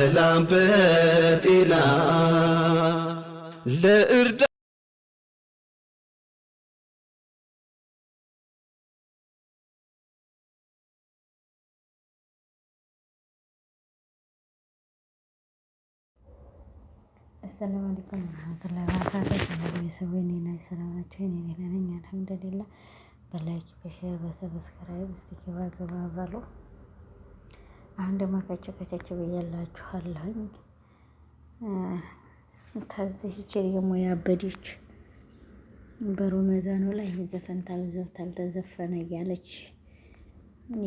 በሰላም በጤና ለእርዳ አሰላሙ አለይኩም ወራህመቱላሂ ወበረካቱህ። ቤተሰቦቼ እኔ ነኝ ሰላም ናችሁ? እኔ ደህና ነኝ አልሐምዱሊላህ። በላይክ በሼር በሰብስክራይብ እስቲ ገባ ገባ በሉ። አሁን ደግሞ ከቸከቸች ብያላችኋለሁኝ። ከዚህ ችል የሙያ አበዴች በረመዳኑ ላይ ዘፈን ታልተዘፈነ እያለች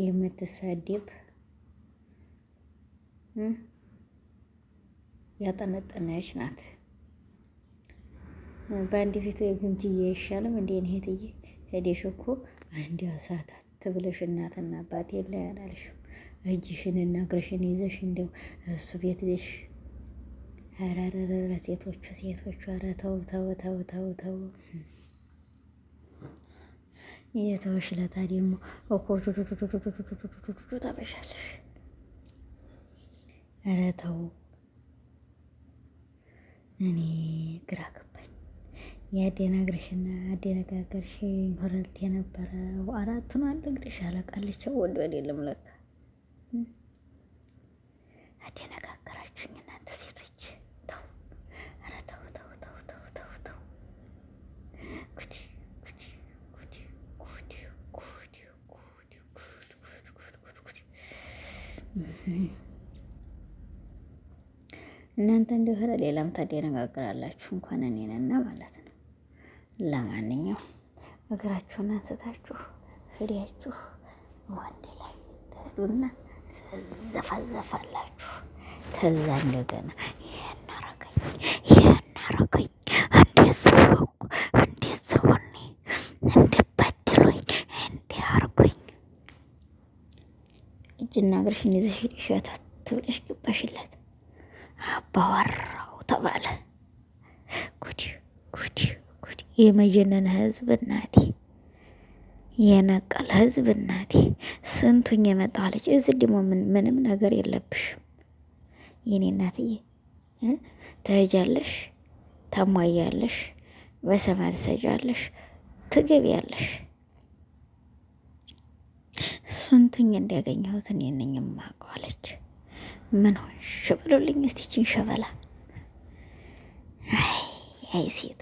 የምትሳደብ ያጠነጠነች ናት። በአንድ ፊቱ የግምትዬ አይሻልም እንዴ? እህትዬ ሄደሽ እኮ አንድ አሳታት ትብለሽ እናትና አባቴ ላይ አላልሽም? እጅሽንና እግርሽን ይዘሽ እንደው እሱ ቤት ልሽ አራራራ ሴቶቹ ኧረ ተው ተው ተው ተው ተው። የተወሽ ለታ ደግሞ እኮ ታበሻለሽ። ኧረ ተው። እኔ ግራ ገባኝ። ያደናግርሽና አደነጋገርሽ ሁለት የነበረው አራቱን አልነግርሽ አለቃለቸው ወደ የለም ለካ አደነጋገራችሁኝ እናንተ ሴቶች። ተው ኧረ ተው ተው ተው ተው ተው ተው። ጉዲ ጉዲ ጉዲ ጉዲ ጉዲ ጉዲ ጉዲ። እናንተ እንደሆነ ሌላም ታደነጋግራላችሁ እንኳን እኔንና ማለት ነው። ለማንኛውም እግራችሁን አንስታችሁ ሂዳችሁ ወንድ ላይ ትሄዱና ዘፋዘፋላችሁ። ተዛ እንደገና ይሄን አረገኝ እንዴት ሰውኩ እንዴት ሰውኔ እንድበድሉኝ እንዲህ አርጉኝ። እጅና እግርሽን ይዘሽ ሄደሽ ትብለሽ ግባሽለት አባወራው ተባለ። ጉዲ ጉዲ ጉዲ። የመጀነን ህዝብ እናቴ፣ የነቀለ ህዝብ እናቴ። ስንቱኝ የመጣለች እዚህ ደግሞ ምንም ነገር የለብሽም የኔ እናትዬ። ትሄጃለሽ፣ ታሟያለሽ፣ በሰማይ ትሰጃለሽ፣ ትገቢያለሽ። ስንቱኝ እንዲያገኘሁት እኔ ነኝ የማውቀው አለች። ምን ሆንሽ በሉልኝ እስቲ ይችን ሸበላ። አይ ሴት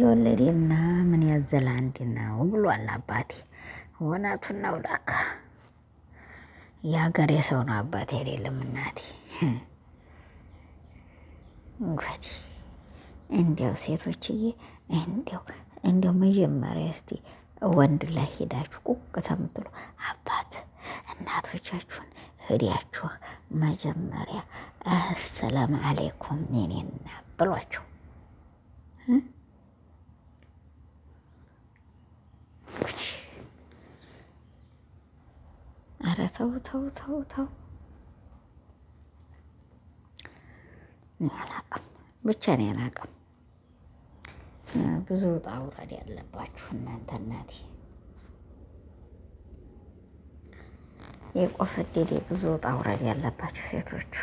የወለዴና ምን ያዘለ አንድ ነው ብሏል አባቴ። እውነቱን ነው ለካ። የሀገሬ ሰው ነው አባቴ አይደለም እናቴ። እንግዲህ እንዲያው ሴቶችዬ እንዲያው መጀመሪያ እስቲ ወንድ ላይ ሄዳችሁ ቁቅ ተምትሉ አባት እናቶቻችሁን ሂዳችሁ መጀመሪያ አሰላም አለይኩም የኔና ብሏቸው። ኧረ ተው ተው ተው ተው። እኔ አላቅም ብቻ እኔ አላቅም። ብዙ ውጣ ውረድ ያለባችሁ እናንተ እናቴ የቆፈዴዴ ብዙ ውጣ ውረድ ያለባችሁ ሴቶቹ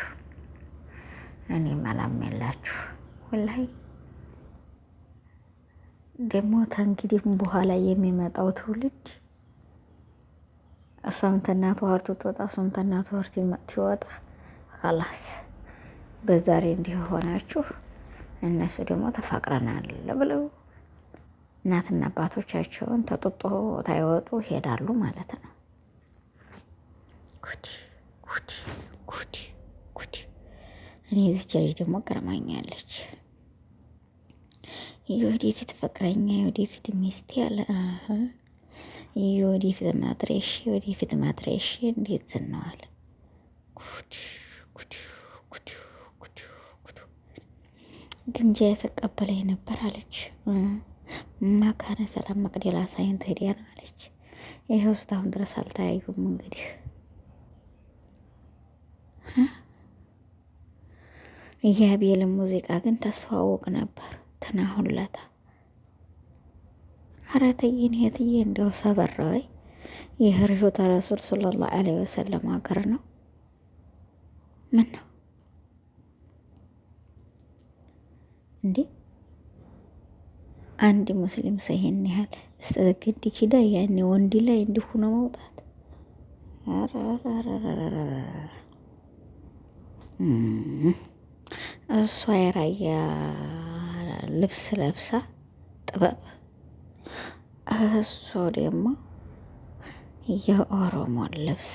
እኔ መላም የላችሁ ወላሂ። ደግሞ ተንግዲህም በኋላ የሚመጣው ትውልድ እሷም ተናቱ ሀርቱ ትወጣ እሷም ተናቱ ሀርቱ ትወጣ። ካላስ በዛሬ እንዲህ ሆናችሁ እነሱ ደግሞ ተፋቅረናል ብለው እናትና አባቶቻቸውን ተጡጦ ታይወጡ ይሄዳሉ ማለት ነው። ጉዲ ጉዲ ጉዲ ጉዲ። እኔ እዚች ልጅ ደግሞ ገርማኛለች። የወደፊት ፍቅረኛ የወደፊት ሚስቴ አለ የወደፊት ማድረሽ እንዴት ዝነዋል። ጉዲ ጉዲ ጉዲ ጉዲ ጉዲ። ግምጃ የተቀበለኝ ነበር አለች። መካነ ሰላም መቅደላ ሳይንት ሄዲያ ነው አለች። ይኸው እስካሁን ድረስ አልተያዩም። እንግዲህ የአቤልን ሙዚቃ ግን ተስተዋውቅ ነበር ተናሁለታ። ኧረ ተይ እህትዬ እንደው ሰበራዊ የህርሾተ ረሱል ሰለላሁ ዐለይሂ ወሰለም ሀገር ነው። ምን ነው እንዴ? አንድ ሙስሊም ሰው ይሄን ያህል እስተግድ ኪዳ ያኔ ወንድ ላይ እንዲሁ ነው መውጣት። እሷ የራያ ልብስ ለብሳ ጥበብ፣ እሱ ደግሞ የኦሮሞን ልብስ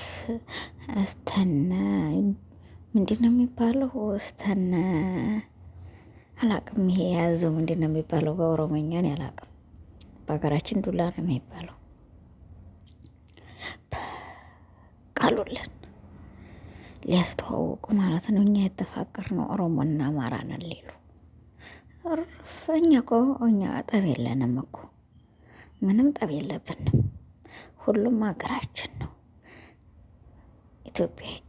እስተነ ምንድን ነው የሚባለው? እስተነ አላቅም። ይሄ የያዘው ምንድን ነው የሚባለው? በኦሮሞኛን ያላቅም። በሀገራችን ዱላ ነው የሚባለው። ቃሉልን ሊያስተዋውቁ ማለት ነው። እኛ የተፋቀርነው ኦሮሞና አማራ ነን ሊሉ እኛ እኮ እኛ ጠብ የለንም እኮ ምንም ጠብ የለብንም። ሁሉም ሀገራችን ነው።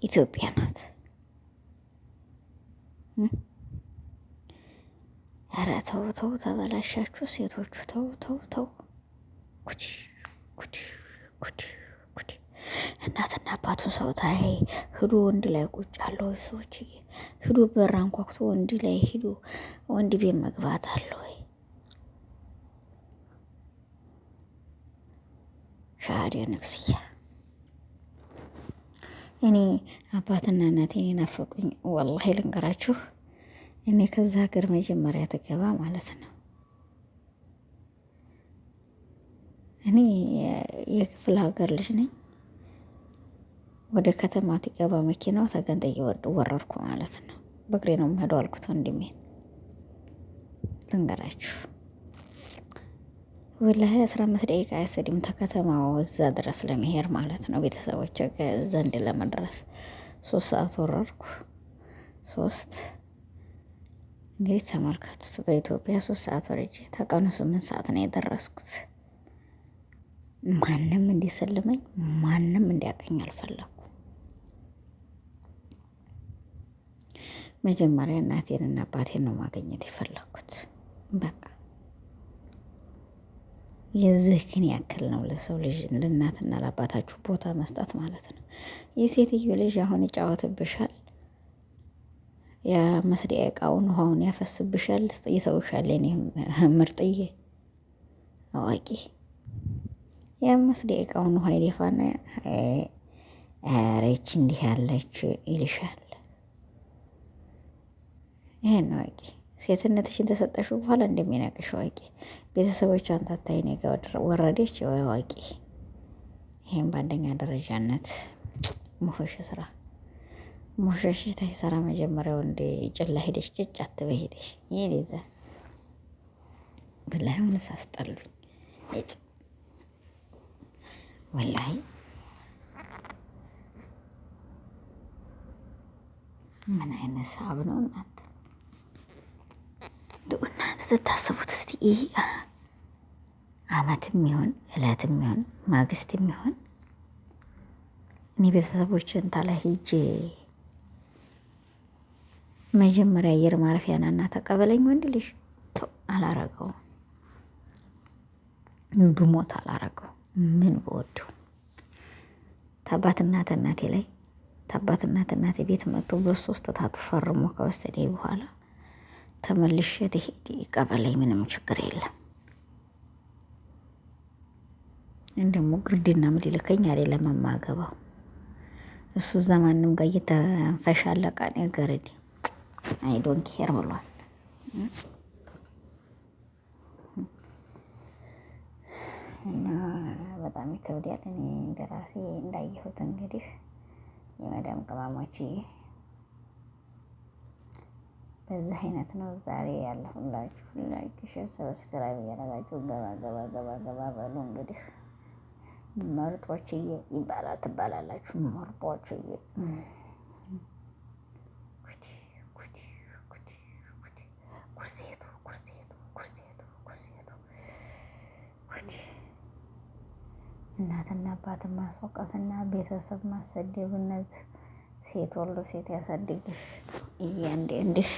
ኢትዮጵያ ናት። ኧረ ተው ተው፣ ተበላሻችሁ ሴቶቹ። ተው ተው ተው። ጉዲ ጉዲ ጉዲ ጉዲ። እናትና አባቱን ሰው ታይ ሂዱ ወንድ ላይ ቁጭ አለ ወይ? ሰዎች ሂዱ በር አንኳኩቶ ወንድ ላይ ሂዱ ወንድ ቤት መግባት አለ ወይ? ሻሃዳ ነፍስያ። እኔ አባትና እናቴን ናፈቁኝ። ወላሂ ልንገራችሁ፣ እኔ ከዛ ሀገር መጀመሪያ ትገባ ማለት ነው። እኔ የክፍለ ሀገር ልጅ ነኝ። ወደ ከተማ ትገባ መኪናው ተገንጠየ ወረርኩ ማለት ነው። በእግሬ ነው የምሄደው አልኩት ወንድሜን። ልንገራችሁ ወላሂ 15 ደቂቃ አያሰድም ተከተማው እዛ ድረስ ለመሄድ ማለት ነው። ቤተሰቦች ዘንድ ለመድረስ 3 ሰዓት ወረርኩ። 3 እንግዲህ ተመልከቱት። በኢትዮጵያ 3 ሰዓት ወርጄ ተቀኑ 8 ሰዓት ነው የደረስኩት። ማንም እንዲሰልመኝ ማንም እንዲያቀኝ አልፈለኩም። መጀመሪያ እናቴንና አባቴን ነው ማግኘት የፈለኩት። በቃ የዚህ ግን ያክል ነው ለሰው ልጅ ለእናትና ለአባታችሁ ቦታ መስጠት ማለት ነው። የሴትዮ ልጅ አሁን ይጫወትብሻል፣ የመስሪያ እቃውን ውሃውን ያፈስብሻል፣ ይተውሻል። እኔ ምርጥዬ አዋቂ የመስሪያ እቃውን ውሃ ይደፋና ሬች እንዲህ ያለች ይልሻል። ይሄን አዋቂ ሴትነትሽን ተሰጠሽው በኋላ እንደሚናቅሽ አዋቂ። ቤተሰቦች አንታታይ እኔ ጋር ወረደች አዋቂ። ይሄን በአንደኛ ደረጃነት ሙፈሽ ስራ ሙፈሽ ታይሰራ መጀመሪያው እንደ ጭላ ሄደሽ ጭጭ አትበይ ሄደሽ ይሄ ወላሂ ምን ሳስጠሉኝ ወላሂ ምን አይነት ሳብ ነው እናንተ? እናንተ ተታሰቡት እስቲ። ይህ አመትም ይሆን እለትም ይሆን ማግስትም ይሆን እኔ ቤተሰቦችን ታላ ሂጄ መጀመሪያ አየር ማረፊያ ናና ተቀበለኝ ወንድ ልጅ አላረገውም። ብሞት አላረገው። ምን በወደው ታባትና እናቴ ላይ ታባትና እናቴ ቤት መጥቶ በ3 ታቱ ፈርሞ ከወሰደ በኋላ ተመልሼ ትሄድ ይቀበለኝ፣ ምንም ችግር የለም። እንደሞ ግርድና ምን ሊልከኝ አይደለም የማገባው እሱ ዘማንም ጋር እየተፈሻለቀ ነገርዲ አይ ዶንት ኬር ብሏል። እና በጣም ይከብዳል። እኔ እንደራሴ እንዳየሁት እንግዲህ የመዳም ቅመሞች በዚህ አይነት ነው ዛሬ ያለሁላችሁ። ላይክ፣ ሼር፣ ሰብስክራይብ እያደረጋችሁ ገባ በሉ። እንግዲህ መርጦችዬ ይባላል ትባላላችሁ። መርጦችዬ እናትና አባትን ማስወቀስና ቤተሰብ ማሰደብ፣ እነዚህ ሴት ወልዶ ሴት ያሳድግሽ እንዲህ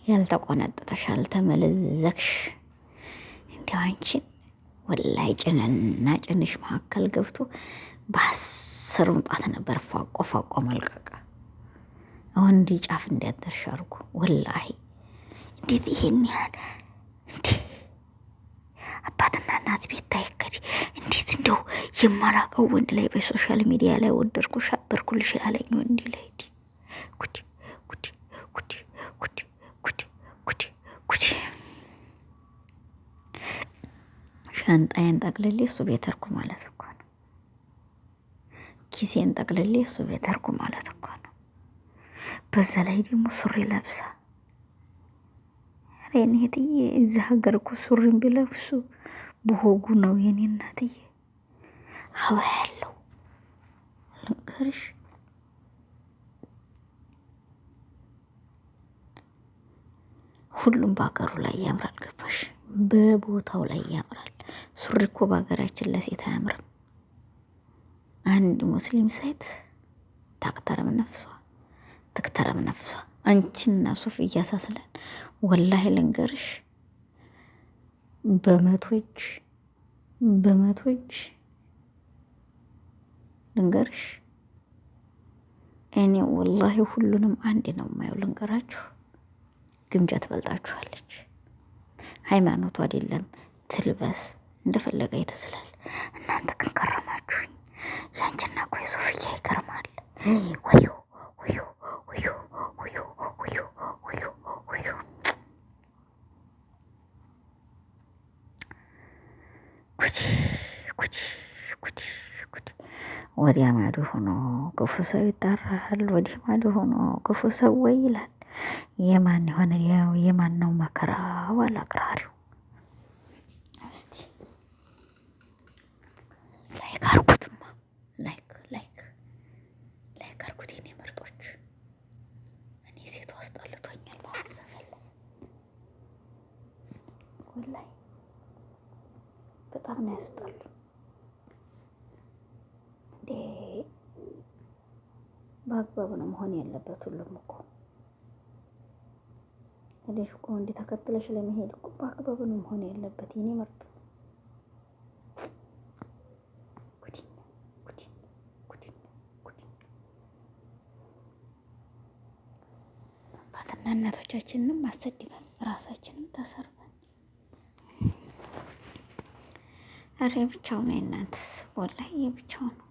ያልተቆነጠጠሽ አልተመለዘክሽ እንዲያው አንቺን ወላይ ጭንና ጭንሽ መካከል ገብቶ ባስ 10 ጣት ነበር ፏቆ ፏቆ መልቀቅ። አሁን እንዲህ ጫፍ እንዲያደርሽ አድርጎ ወላሂ እንዴት ይሄን ያህል እንዴ! አባትና እናት ቤት ታይከድ እንዴት እንደው የማላውቀው ወንድ ላይ በሶሻል ሚዲያ ላይ ወደድኩሽ አበርኩልሽ ያለኝ ወንድ ላይ ጉድ ጉድ ጉድ ጉድ ጉድ ጉድ ጉድ። ሻንጣዬን ጠቅልሌ እሱ ቤት እርኩ ማለት እኮ ነው። ኪሴን ጠቅልሌ እሱ ቤት እርኩ ማለት እኮ ነው። በዛ ላይ ደግሞ ሱሪ ለብሳ የኔ እህትዬ፣ እዚህ ሀገር እኮ ሱሪን ቢለብሱ በሆጉ ነው የኔ እናትዬ። ሀዋ ያለው ልንገርሽ፣ ሁሉም በሀገሩ ላይ ያምራል። ገባሽ? በቦታው ላይ ያምራል። ሱሪ እኮ በሀገራችን ለሴት አያምርም። አንድ ሙስሊም ሴት ታክተረም ነፍሷ ትክተረም ነፍሷ። አንቺና ሱፍ እያሳስለን ወላሂ ልንገርሽ፣ በመቶች ልንገርሽ፣ እኔ ወላሂ ሁሉንም አንድ ነው የማየው። ልንገራችሁ፣ ግምጃ ትበልጣችኋለች። ሃይማኖቱ አይደለም ትልበስ እንደፈለገ ይተስላል። እናንተ ግን ከረማችሁኝ። ያንቺና እኮ የሶፍያ ይገርማል። ወዮ ወዮ ወዮ ወዮ ወዮ ወዮ ወዮ። ጉድ ጉድ ጉድ ጉድ። ወዲያ ማዶ ሆኖ ክፉ ሰው ይጠራል፣ ወዲህ ማዶ ሆኖ ክፉ ሰው ወይ ይላል። የማን የሆነ ያው የማን ነው መከራ ዋላ አቅራሪው። እስቲ ላይክ አርጉትማ፣ ላይክ ላይክ ላይክ አርጉት የኔ ምርጦች። እኔ ሴቱ አስጠልቶኛል በአሁኑ ዘመን ላይ ወላሂ በጣም ነው ያስጠሉ። እንዴ በአግባቡ ነው መሆን ያለበት ሁሉም እኮ ሄደሽ እኮ እንዲህ ተከትለሽ ለመሄድ እኮ በአግባቡ ነው መሆን ያለበት የኔ ምርጥ። አባትና እናቶቻችንንም አሰድበን ራሳችንም ተሰርበን። ኧረ የብቻው ነው የእናንተስ? ወላሂ የብቻው ነው።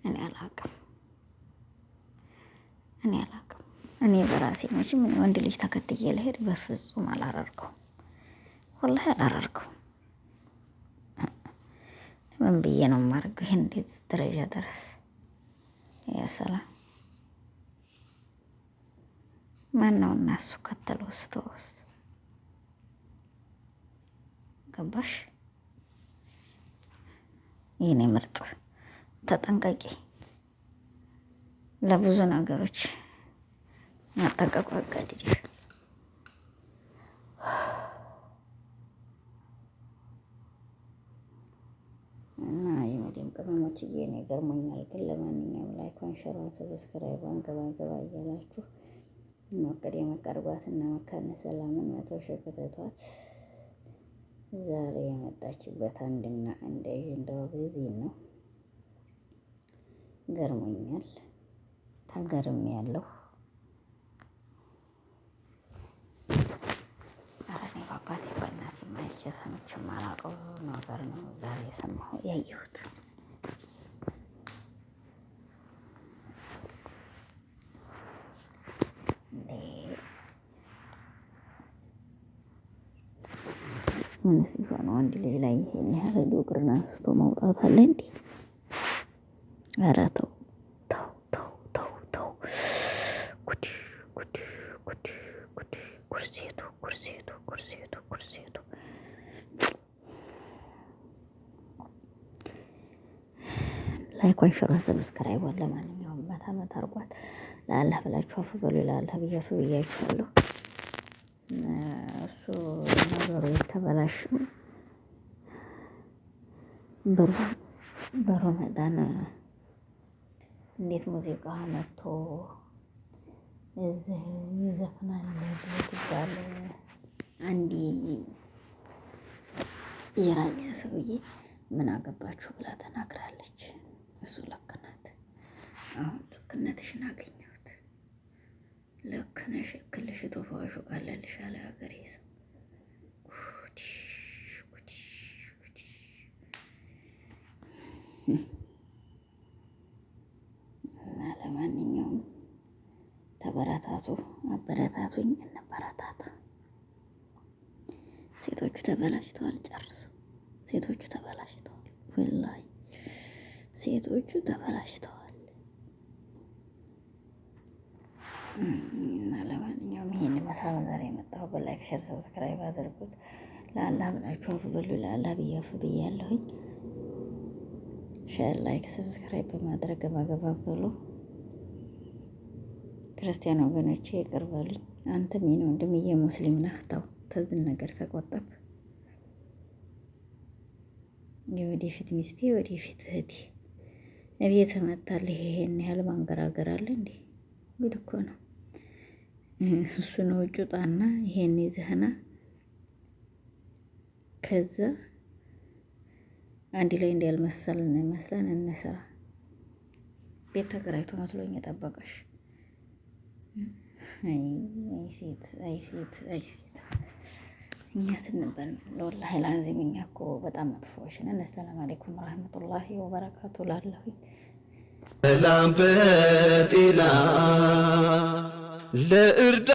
እኔ አላውቅም። እኔ በራሴ መቼም ወንድ ልጅ ተከትዬ ልሄድ በፍጹም አላረርገውም። ወላሂ አላረርገውም። ምን ብዬ ነው የማደርገው? ይሄን እንዴት ደረጃ ድረስ ያሰላም ማነው? እና እሱ ከተል ውስጥ ገባሽ? የኔ ምርጥ ተጠንቀቂ። ለብዙ ነገሮች መጠንቀቁ አጋድሽ። እና የመዲም ቅመሞችዬ እኔ ገርሞኛል። ግን ለማንኛውም ላይኳን፣ ሸሯን፣ ሰብስክራይቧን ገባ እያላችሁ መቀድ የመቀርባት እና መካነ ሰላምን 100 ሺህ ከተቷት። ዛሬ የመጣችበት አንድና አንድ አጀንዳዋ በዚህ ነው። ገርሞኛል። ተገርሜ ያለሁ አረኔ ባባቴ በእናቴ ማይቼ ሰምቼ የማላውቀው ነገር ነው ዛሬ የሰማሁ ያየሁት። ምንስ ቢሆን ወንድ ልጅ ላይ ይሄን ያህል እግርን አንስቶ መውጣት አለ እንዴ? ኧረ ተው ተው ተው ተው ተው። ጉድ ጉድ ጉድ ጉድ። ኩርሴቱ ኩርሴቱ ኩርሴቱ ኩርሴቱ። ላይኳን፣ ሸሯን፣ ሰብስክራይቧን ለማንኛውም መታ አርጓት። ለአላህ ብላችሁ አፍ በሉ። ለአላህ ብዬ አፍ ብያችኋለሁ። እሱ ነገሩ የተበላሸው በረመዳን እንዴት ሙዚቃ መጥቶ እዚህ ይዘፍናል ይባል። አንዲ የራያ ሰውዬ ምን አገባችሁ ብላ ተናግራለች። እሱ ለክነት አሁን ልክነትሽን አገኘሁት። ልክ ነሽ እክልሽ ቶፋዋሹ ቃለልሽ አለ ሀገሬ ሰው። እና ለማንኛውም ተበረታቱ፣ አበረታቱኝ፣ እንበረታታ። ሴቶቹ ተበላሽተዋል፣ ጨርሰው ሴቶቹ ተበላሽተዋል። ወላሂ ሴቶቹ ተበላሽተዋል። እና ለማንኛውም ይሄን ይመስላል ዛሬ የመጣሁ። በላይክ ሸር ሰብስክራይብ አድርጉት። ለአላህ ብላችሁ አፍ በሉ። ለአላህ ብዬ አፍ ብያለሁኝ። ሸር ላይክ ሰብስክራይብ በማድረግ ገባገባ በሉ። ክርስቲያን ወገኖቼ ይቅር በሉኝ። አንተም ይሄን ወንድምዬ ሙስሊም ነህ፣ ተው ተዝን ነገር ተቆጠብ። የወደፊት ሚስቴ ወደፊት እህቴ እቤት መጣልህ። ይሄን ያህል ማንገራገር አለ እንዴ? ጉድ እኮ ነው። እሱ ነው ውጭ ጣና ይሄን ይዘህና ከዛ አንድ ላይ እንዲያልመሰልን መስለን እንስራ። ቤት ተከራይቶ መስሎኝ የጠበቀሽ። አይ ሴት አይ ሴት አይ ሴት እኛ ትንበል ወላሂ ላዚም እኛ እኮ በጣም መጥፎዎች ነን። አሰላሙ አለይኩም ወራህመቱላሂ ወበረካቱ። ላለሁኝ ሰላም በጤና ለእርዳ